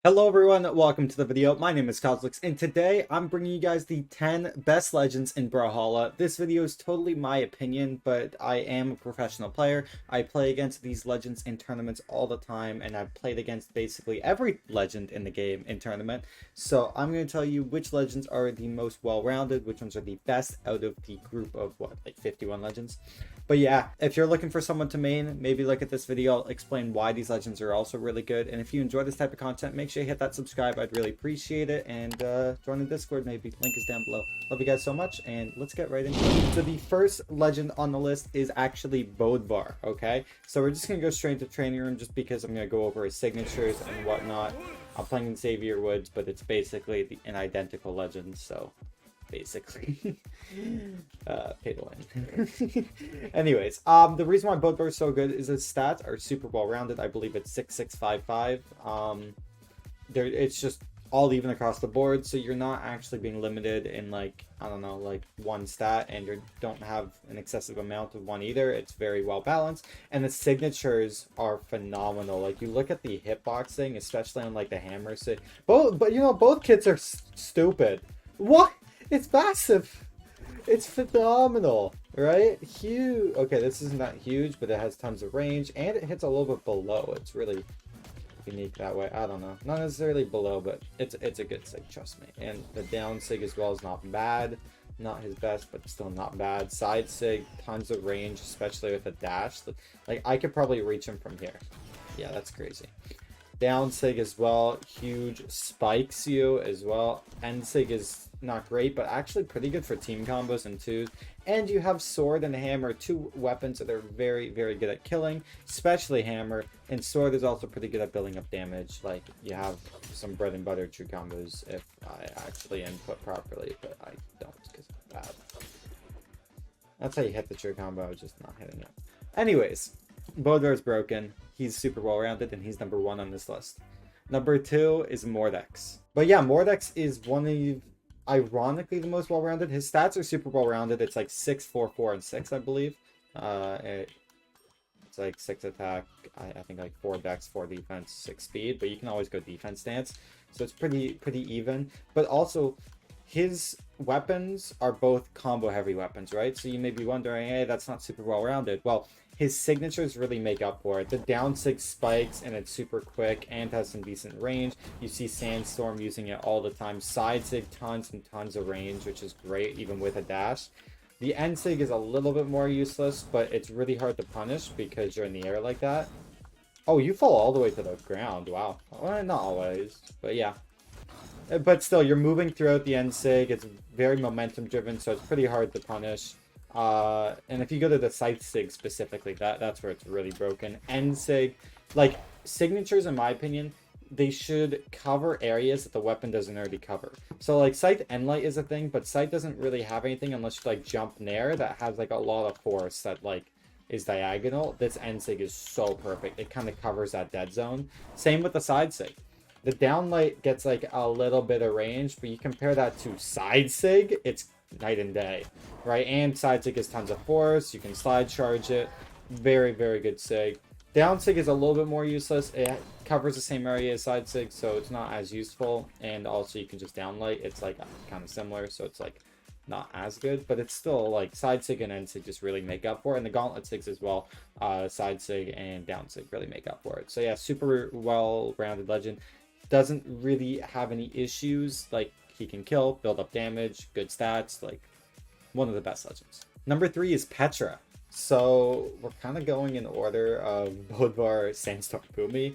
Hello everyone, welcome to the video. My name is Cosolix, and today I'm bringing you guys the 10 best legends in Brawlhalla. This video is totally my opinion, but I am a professional player. I play against these legends in tournaments all the time, and I've played against basically every legend in the game in tournament. So I'm going to tell you which legends are the most well-rounded, which ones are the best out of the group of, like 51 legends. But yeah, if you're looking for someone to main, maybe look at this video. I'll explain why these legends are also really good. And if you enjoy this type of content, make sure you hit that subscribe. I'd really appreciate it. And join the Discord maybe. Link is down below. Love you guys so much. And let's get right into it. So the first legend on the list is actually Bodvar, okay? So we're just going to go straight into training room just because I'm going to go over his signatures and whatnot. I'm playing in Xavier Woods, but it's basically an identical legend, so... basically pay to win. Anyways, the reason why Bodvar is so good is his stats are super well rounded. I believe it's 6655. It's just all even across the board, so you're not actually being limited in, like, I don't know, like one stat, and you don't have an excessive amount of one either. It's very well balanced, and the signatures are phenomenal. Like, you look at the hitboxing, especially on like the hammer, but you know, both kits are stupid. What? It's massive. It's phenomenal, right? Huge. Okay, this is not huge, but it has tons of range, and it hits a little bit below. It's really unique that way. I don't know. Not necessarily below, but it's a good sig, trust me. And the down sig as well is not bad. Not his best, but still not bad. Side sig, tons of range, especially with a dash. Like, I could probably reach him from here. Yeah, that's crazy. Down sig as well, huge, spikes you as well. End sig is not great, but actually pretty good for team combos and twos. And you have sword and hammer, two weapons that are very, very good at killing, especially hammer. And sword is also pretty good at building up damage. Like, you have some bread and butter true combos if I actually input properly, but I don't because I'm bad. That's how you hit the true combo, I was just not hitting it. Anyways, Bodvar is broken. He's super well-rounded, and he's number 1 on this list. Number 2 is Mordex. But yeah, Mordex is one of, ironically, the most well-rounded. His stats are super well-rounded. It's like 6, 4, 4, and 6, I believe. It's like 6 attack, I think like 4 dex, 4 defense, 6 speed, but you can always go defense stance. So it's pretty even. But also, his weapons are both combo-heavy weapons, right? So you may be wondering, hey, that's not super well-rounded. Well, his signatures really make up for it. The down 6 spikes, and it's super quick and has some decent range. You see Sandstorm using it all the time. Side sig, tons and tons of range, which is great, even with a dash. The end sig is a little bit more useless, but it's really hard to punish because you're in the air like that. Oh, you fall all the way to the ground. Wow. Well, not always, but yeah. But still, you're moving throughout the end sig. It's very momentum driven, so it's pretty hard to punish. And if you go to the side sig specifically, that's where it's really broken. End sig, like, signatures, in my opinion, they should cover areas that the weapon doesn't already cover. So like sight end light is a thing, but sight doesn't really have anything unless you like jump nair that has like a lot of force that like is diagonal. This end sig is so perfect. It kind of covers that dead zone. Same with the side sig. The down light gets like a little bit of range, but you compare that to side sig, it's night and day, right? And side sig has tons of force. You can slide charge it. Very, very good sig. Down sig is a little bit more useless. It covers the same area as side sig, so it's not as useful. And also you can just downlight. It's like kind of similar, so it's like not as good, but it's still like side sig and end sig just really make up for it. And the gauntlet sigs as well, side sig and down sig really make up for it. So yeah, super well-rounded legend. Doesn't really have any issues. Like, he can kill, build up damage, good stats, like one of the best legends. Number 3 is Petra. So we're kind of going in order of Bodvar, Sandstorm, Boomy.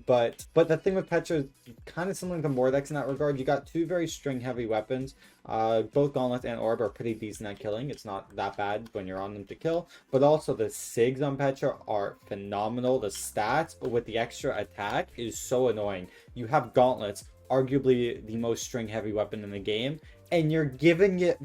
But the thing with Petra is kind of similar to Mordex in that regard. You got two very string heavy weapons. Both Gauntlet and Orb are pretty decent at killing. It's not that bad when you're on them to kill. But also the SIGs on Petra are phenomenal. The stats with the extra attack is so annoying. You have Gauntlets, arguably the most string heavy weapon in the game, and you're giving it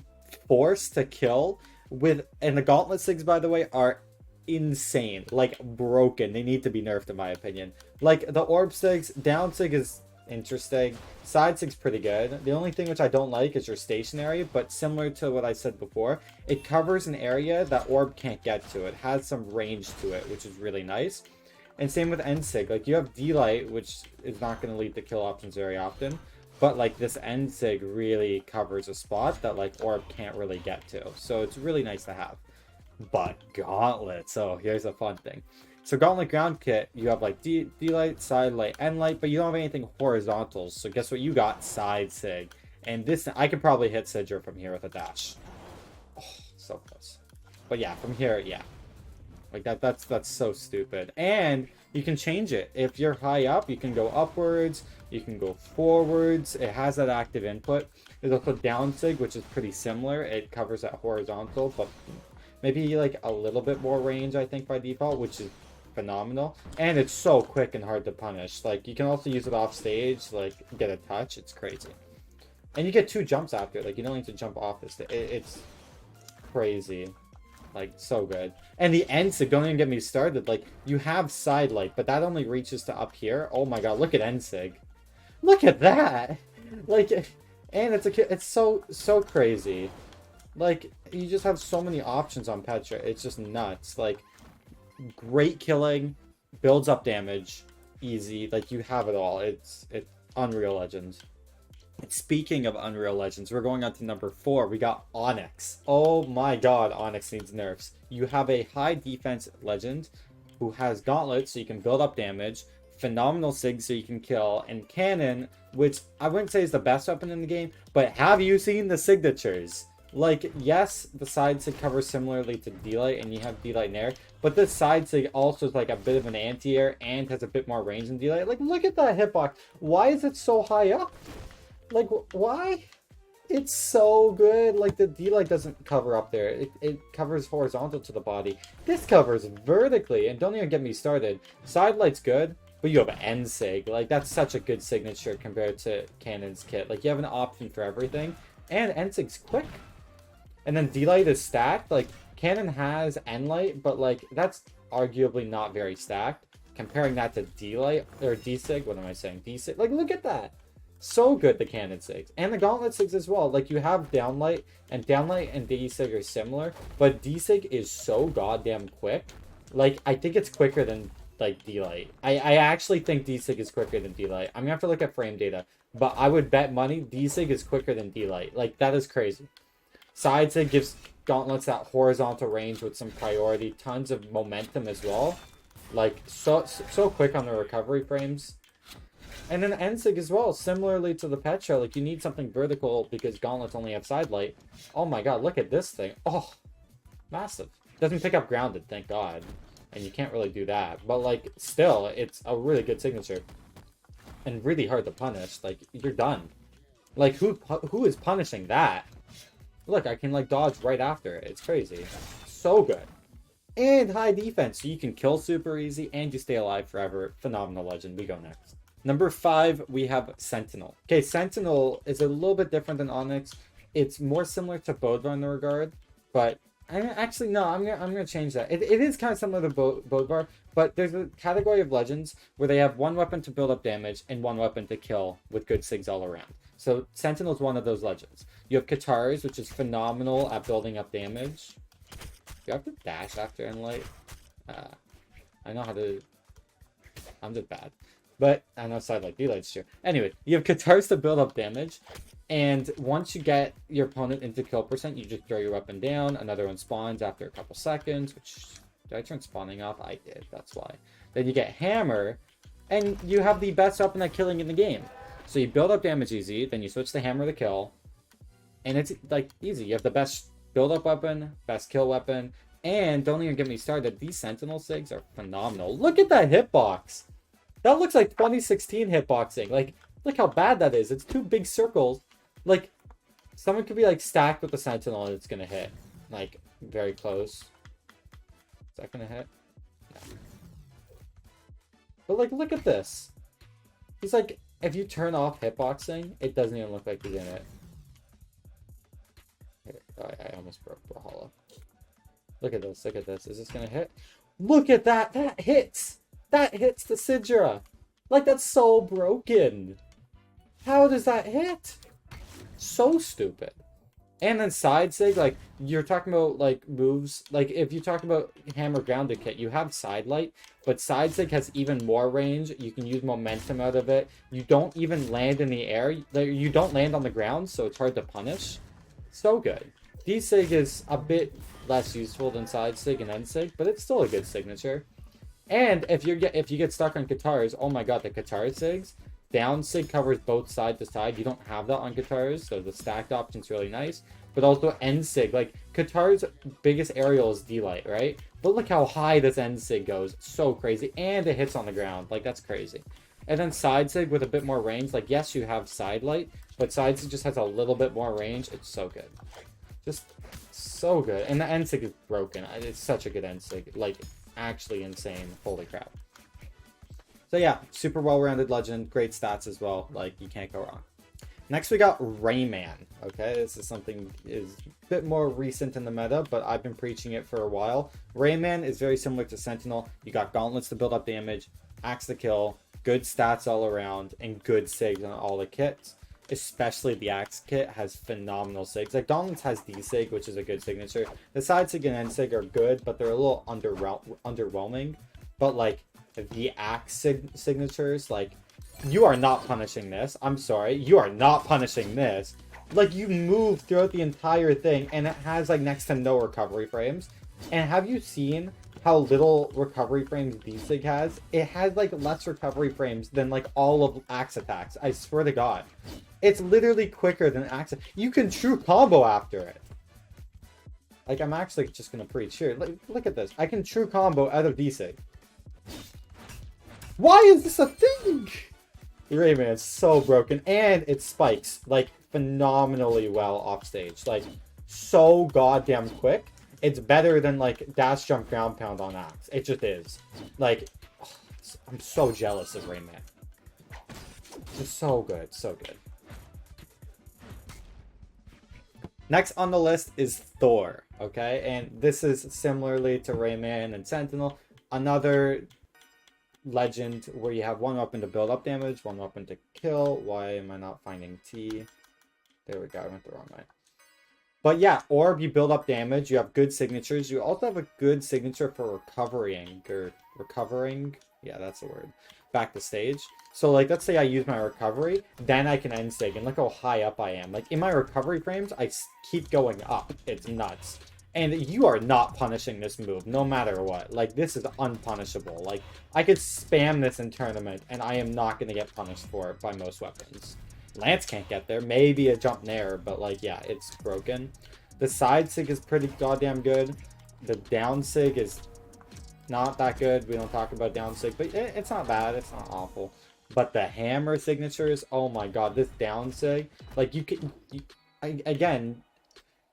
force to kill and the Gauntlet SIGs, by the way, are insane, like broken. They need to be nerfed in my opinion. Like the Orb SIGs, down SIG is interesting, side SIG's pretty good. The only thing which I don't like is your stationary, but similar to what I said before, it covers an area that Orb can't get to. It has some range to it, which is really nice. And same with end sig. Like, you have D-Light, which is not going to lead to kill options very often. But, like, this end sig really covers a spot that, like, Orb can't really get to. So it's really nice to have. But Gauntlet. So here's a fun thing. So Gauntlet Ground Kit, you have, like, D-Light, Side Light, End Light, but you don't have anything horizontal. So guess what? You got Side Sig. And this, I could probably hit Sidra from here with a dash. Oh, so close. But yeah, from here, yeah. Like, that's so stupid. And you can change it. If you're high up, you can go upwards. You can go forwards. It has that active input. There's also down sig, which is pretty similar. It covers that horizontal, but maybe like a little bit more range, I think, by default, which is phenomenal. And it's so quick and hard to punish. Like, you can also use it off stage, like, get a touch. It's crazy. And you get 2 jumps after. Like, you don't need to jump off this. It's crazy. Like, so good. And the end sig, don't even get me started. Like, you have side light, but that only reaches to up here. Oh my god, look at end sig. Look at that! Like, and it's so crazy. Like, you just have so many options on Petra. It's just nuts. Like, great killing, builds up damage, easy. Like, you have it all. It's Unreal Legends. Speaking of Unreal Legends, we're going on to number 4. We got Onyx. Oh my god, Onyx needs nerfs. You have a high defense legend who has gauntlets so you can build up damage, phenomenal sig so you can kill, and cannon, which I wouldn't say is the best weapon in the game, but have you seen the signatures? Like, yes, the side sig covers similarly to D-Light, and you have D-Light and air, but this side sig also is like a bit of an anti-air and has a bit more range than D-Light. Like, look at that hitbox. Why is it so high up? Like, why? It's so good. Like, the D-Light doesn't cover up there. It covers horizontal to the body. This covers vertically, and don't even get me started. Side light's good, but you have an end sig. Like, that's such a good signature compared to Cannon's kit. Like, you have an option for everything, and end sig's quick. And then D-Light is stacked. Like, Cannon has end light, but, like, that's arguably not very stacked. Comparing that to D-Light, or D-Sig, what am I saying? D-Sig. Like, look at that. So good, the Cannon Sigs. And the Gauntlet Sigs as well. Like, you have Downlight, and Downlight and D-Sig are similar, but D-Sig is so goddamn quick. Like, I think it's quicker than, like, D-Light. I actually think D-Sig is quicker than D-Light. I'm gonna have to look at frame data, but I would bet money D-Sig is quicker than D-Light. Like, that is crazy. Side Sig gives Gauntlets that horizontal range with some priority, tons of momentum as well. Like, so quick on the recovery frames. And then end sig as well, similarly to the Petra. Like, you need something vertical because gauntlets only have side light. Oh my god, look at this thing. Oh, massive. Doesn't pick up grounded, thank god. And you can't really do that. But, like, still, it's a really good signature. And really hard to punish. Like, you're done. Like, who is punishing that? Look, I can, like, dodge right after it. It's crazy. So good. And high defense, so you can kill super easy and you stay alive forever. Phenomenal legend. We go next. Number 5, we have Sentinel. Okay, Sentinel is a little bit different than Onyx. It's more similar to Bodvar in the regard, but actually no, I'm gonna change that. It is kind of similar to Bodvar, but there's a category of legends where they have one weapon to build up damage and one weapon to kill with good sigs all around. So Sentinel is one of those legends. You have Katars, which is phenomenal at building up damage. You have to dash after Enlight. I know how to. I'm just bad. But I know side light, D-Light's true. Anyway, you have Katars to build up damage. And once you get your opponent into kill percent, you just throw your weapon down. Another one spawns after a couple seconds. Which, did I turn spawning off? I did, that's why. Then you get Hammer. And you have the best weapon at killing in the game. So you build up damage easy. Then you switch the Hammer to kill. And it's, like, easy. You have the best build up weapon, best kill weapon. And don't even get me started. These Sentinel Sigs are phenomenal. Look at that hitbox. That looks like 2016 hitboxing. Like, look how bad that is. It's 2 big circles. Like, someone could be, like, stacked with the Sentinel and it's gonna hit. Like, very close. Is that gonna hit? Yeah. But, like, look at this. He's like, if you turn off hitboxing, it doesn't even look like he's in it. Here, I almost broke Brawlhalla. Look at this, look at this. Is this gonna hit? Look at that! That hits! That hits the Sidra. Like, that's so broken. How does that hit? So stupid. And then side sig, like, you're talking about, like, moves. Like, if you talk about hammer grounded kit, you have side light, but side sig has even more range. You can use momentum out of it. You don't even land in the air. You don't land on the ground, so it's hard to punish. So good. D-sig is a bit less useful than side sig and end sig, but it's still a good signature. And if you get stuck on guitars, oh my god, the guitar sigs, down sig covers both side to side. You don't have that on guitars, so the stacked option's really nice. But also end sig, like guitar's biggest aerial is D-light, right? But look how high this end sig goes, so crazy, and it hits on the ground, like that's crazy. And then side sig with a bit more range, like yes, you have side light, but side sig just has a little bit more range. It's so good, just so good. And the end sig is broken. It's such a good end sig, like actually insane. Holy crap. So yeah, super well-rounded legend, great stats as well, like you can't go wrong. Next we got Rayman. Okay, this is something is a bit more recent in the meta, but I've been preaching it for a while. Rayman is very similar to Sentinel. You got gauntlets to build up damage, axe to kill, good stats all around, and good sigs on all the kits. Especially the axe kit has phenomenal sigs. Like gauntlets has D-sig, which is a good signature. The side sig and end sig are good, but they're a little underwhelming. But like the axe signatures, like you are not punishing this. I'm sorry, you are not punishing this. Like you move throughout the entire thing, and it has like next to no recovery frames. And have you seen how little recovery frames D-sig has? It has like less recovery frames than like all of axe attacks. I swear to God. It's literally quicker than axe. You can true combo after it. Like I'm actually just gonna preach here. Look at this. I can true combo out of D-sig. Why is this a thing? Rayman is so broken, and it spikes like phenomenally well off stage. Like so goddamn quick. It's better than like dash jump ground pound on axe. It just is. Like oh, I'm so jealous of Rayman. It's so good, so good. Next on the list is Thor. Okay, and this is similarly to Rayman and Sentinel, another legend where you have one weapon to build up damage, one weapon to kill. Why am I not finding T? There we go, I went the wrong way. But yeah, orb, you build up damage, you have good signatures. You also have a good signature for recovering. Yeah, that's the word. Back to stage. So like, let's say I use my recovery, then I can end sig, and look how high up I am. Like in my recovery frames, I keep going up. It's nuts. And you are not punishing this move, no matter what. Like, this is unpunishable. Like, I could spam this in tournament, and I am not going to get punished for it by most weapons. Lance can't get there. Maybe a jump nair, but, like, yeah, it's broken. The side sig is pretty goddamn good. The down sig is not that good. We don't talk about down sig, but it's not bad. It's not awful. But the hammer signatures, oh my god, this down sig, like, again,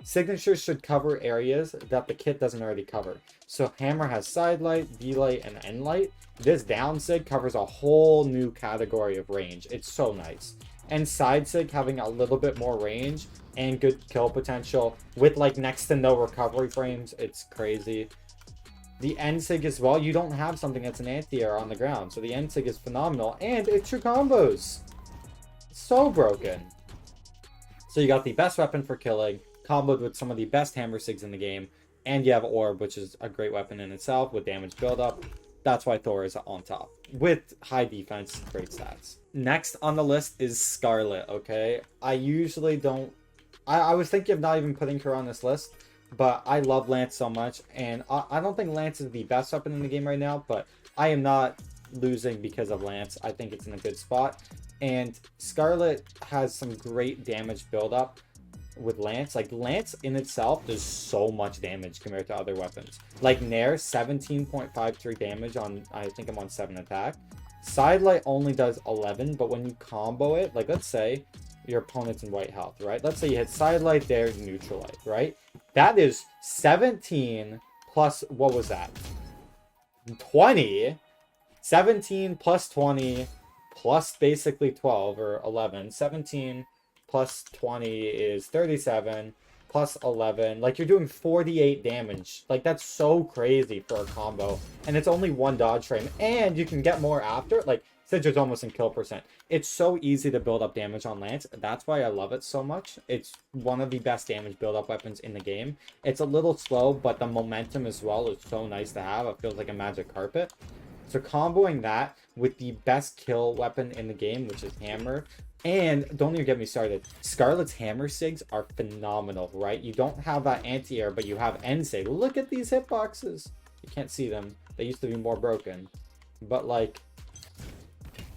signatures should cover areas that the kit doesn't already cover. So hammer has side light, D light, and end light. This down sig covers a whole new category of range. It's so nice. And side sig having a little bit more range and good kill potential with like next to no recovery frames. It's crazy. The end sig as well. You don't have something that's an anti-air on the ground. So the end sig is phenomenal. And it's true combos. So broken. So you got the best weapon for killing, comboed with some of the best hammer sigs in the game, and you have orb, which is a great weapon in itself with damage buildup. That's why Thor is on top with high defense, great stats. Next on the list is Scarlett. Okay, I usually don't, I was thinking of not even putting her on this list, but I love Lance so much, and I don't think Lance is the best weapon in the game right now, but I am not losing because of Lance. I think it's in a good spot, and Scarlett has some great damage buildup with Lance. Like, Lance in itself does so much damage compared to other weapons. Like, Nair, 17.53 damage on, I think I'm on 7 attack. Sidelight only does 11, but when you combo it, like, let's say your opponent's in white health, right? Let's say you hit Sidelight there, Neutralite, right? That is 17 plus, what was that? 20? 17 plus 20 plus basically 12 or 11. 17 plus 20 is 37, plus 11. Like, you're doing 48 damage. Like, that's so crazy for a combo. And it's only one dodge frame. And you can get more after. Like, Sigil's almost in kill percent. It's so easy to build up damage on Lance. That's why I love it so much. It's one of the best damage build-up weapons in the game. It's a little slow, but the momentum as well is so nice to have. It feels like a magic carpet. So comboing that with the best kill weapon in the game, which is Hammer, and don't even get me started, Scarlett's Hammer Sigs are phenomenal, right? You don't have that anti-air, but you have N-Sig. Look at these hitboxes. You can't see them. They used to be more broken. But, like,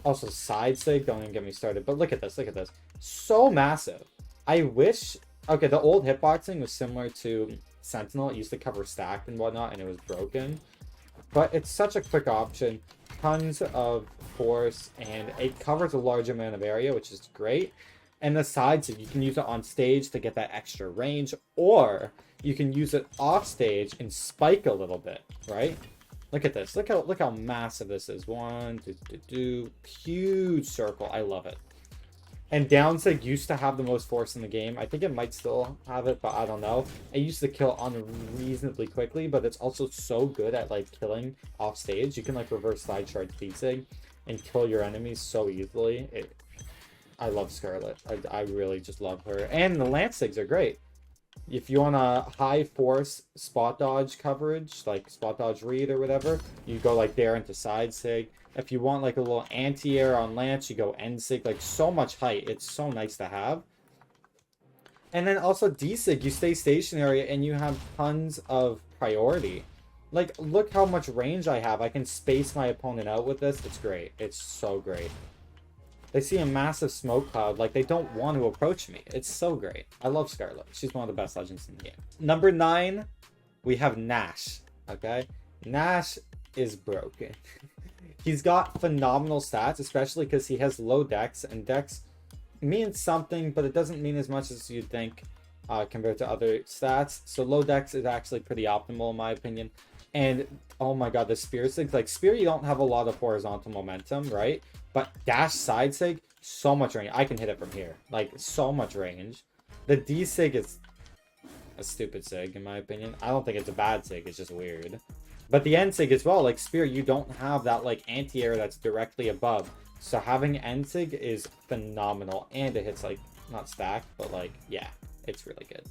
also side Sig, don't even get me started. But look at this, look at this. So massive. I wish... Okay, the old hitboxing was similar to Sentinel. It used to cover stacked and whatnot, and it was broken. But it's such a quick option. Tons of force, and it covers a large amount of area, which is great. And the sides, you can use it on stage to get that extra range, or you can use it off stage and spike a little bit, right? Look at this. Look how massive this is. Huge circle. I love it. And Downsig used to have the most force in the game. I think it might still have it, but I don't know. It used to kill unreasonably quickly, but it's also so good at, like, killing off stage. You can, like, reverse slide charge D-Sig and kill your enemies so easily. I love Scarlett. I really just love her. And the Lance Sigs are great. If you want a high force spot dodge coverage, like spot dodge read or whatever, you go like there into side Sig. If you want like a little anti-air on Lance, you go N-Sig. Like so much height. It's so nice to have. And then also D-Sig, you stay stationary and you have tons of priority. Like, look how much range I have. I can space my opponent out with this. It's great. It's so great. They see a massive smoke cloud, like they don't want to approach me. It's so great. I love Scarlett. She's one of the best legends in the game. Number 9, we have Nash, okay? Nash is broken. He's got phenomenal stats, especially because he has low dex, and dex means something, but it doesn't mean as much as you'd think compared to other stats. So low dex is actually pretty optimal in my opinion. And oh my god, the spear sigs, like spear you don't have a lot of horizontal momentum, right? But dash side sig, so much range. I can hit it from here, like so much range. The D sig is a stupid sig in my opinion. I don't think it's a bad sig, it's just weird. But the N sig as well, like spear, you don't have that like anti-air that's directly above. So having N sig is phenomenal, and it hits like not stacked, but like yeah, it's really good.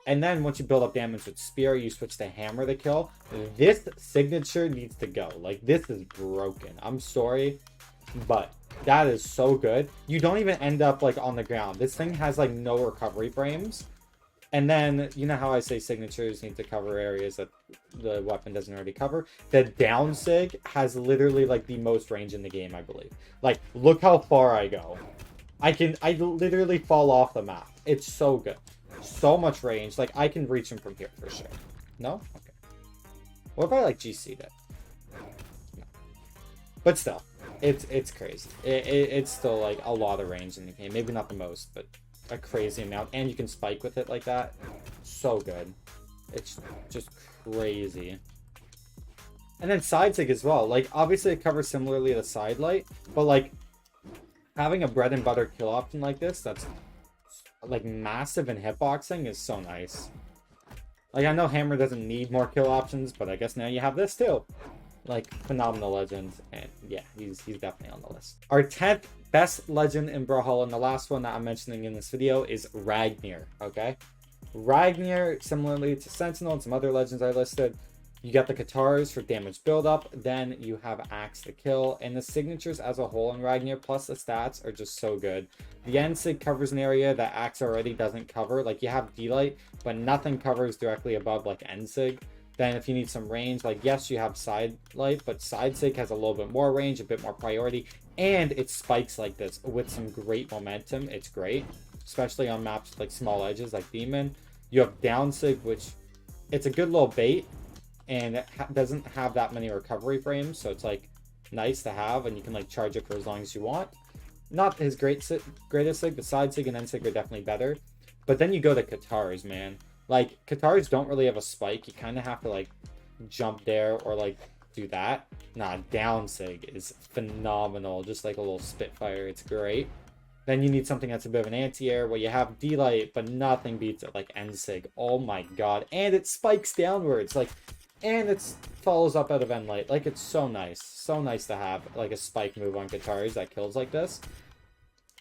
And then once you build up damage with spear, you switch to hammer to kill. This signature needs to go. Like this is broken. I'm sorry, but that is so good. You don't even end up like on the ground. This thing has like no recovery frames. And then you know how I say signatures need to cover areas that the weapon doesn't already cover? The down sig has literally like the most range in the game, I believe. Like look how far I go. I literally fall off the map. It's so good. So much range. Like I can reach him from here for sure. No? Okay. What if I like GC'd it? No. But still, it's crazy. It's still like a lot of range in the game. Maybe not the most, but a crazy amount. And you can spike with it like that. So good. It's just crazy. And then side sig as well. Like obviously it covers similarly to side light, but like having a bread and butter kill option like this, that's like massive in hitboxing is so nice. Like I know Hammer doesn't need more kill options, but I guess now you have this too. Like phenomenal legend, and yeah, he's definitely on the list. Our 10th best legend in Brawlhalla, and the last one that I'm mentioning in this video is Ragnar. Okay, Ragnar, similarly to Sentinel and some other legends I listed, you got the Katars for damage buildup, then you have Axe to kill, and the signatures as a whole in Ragnar plus the stats are just so good. The N-Sig covers an area that Axe already doesn't cover. Like you have D-Light, but nothing covers directly above like N-Sig. Then if you need some range, like yes, you have Side Light, but Side Sig has a little bit more range, a bit more priority, and it spikes like this with some great momentum. It's great, especially on maps with like small edges like Demon. You have Down Sig, which it's a good little bait, and it doesn't have that many recovery frames, so it's like nice to have, and you can like charge it for as long as you want. Not his greatest sig, but side sig and end sig are definitely better. But then you go to Katars, man. Like Katars don't really have a spike. You kind of have to like jump there or like do that. Nah, down sig is phenomenal. Just like a little Spitfire, it's great. Then you need something that's a bit of an anti-air. Well, you have D-Light, but nothing beats it like N-Sig. Oh my god. And it spikes downwards. Like, And it follows up out of end light. Like, it's so nice. So nice to have, like, a spike move on Kataris that kills like this.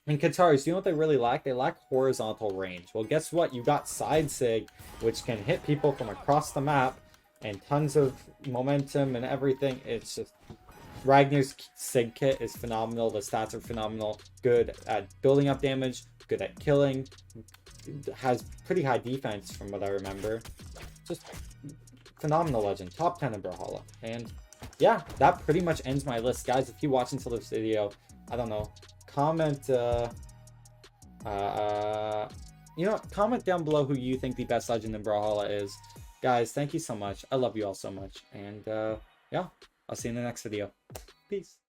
And Kataris, you know what they really lack? They lack horizontal range. Well, guess what? You got Side Sig, which can hit people from across the map, and tons of momentum and everything. It's just... Ragnar's Sig kit is phenomenal. The stats are phenomenal. Good at building up damage. Good at killing. Has pretty high defense from what I remember. Just phenomenal legend. Top 10 in Brawlhalla. And yeah, that pretty much ends my list. Guys, if you watch until this video, I don't know, comment, you know what? Comment down below who you think the best legend in Brawlhalla is. Guys, thank you so much. I love you all so much. And yeah, I'll see you in the next video. Peace.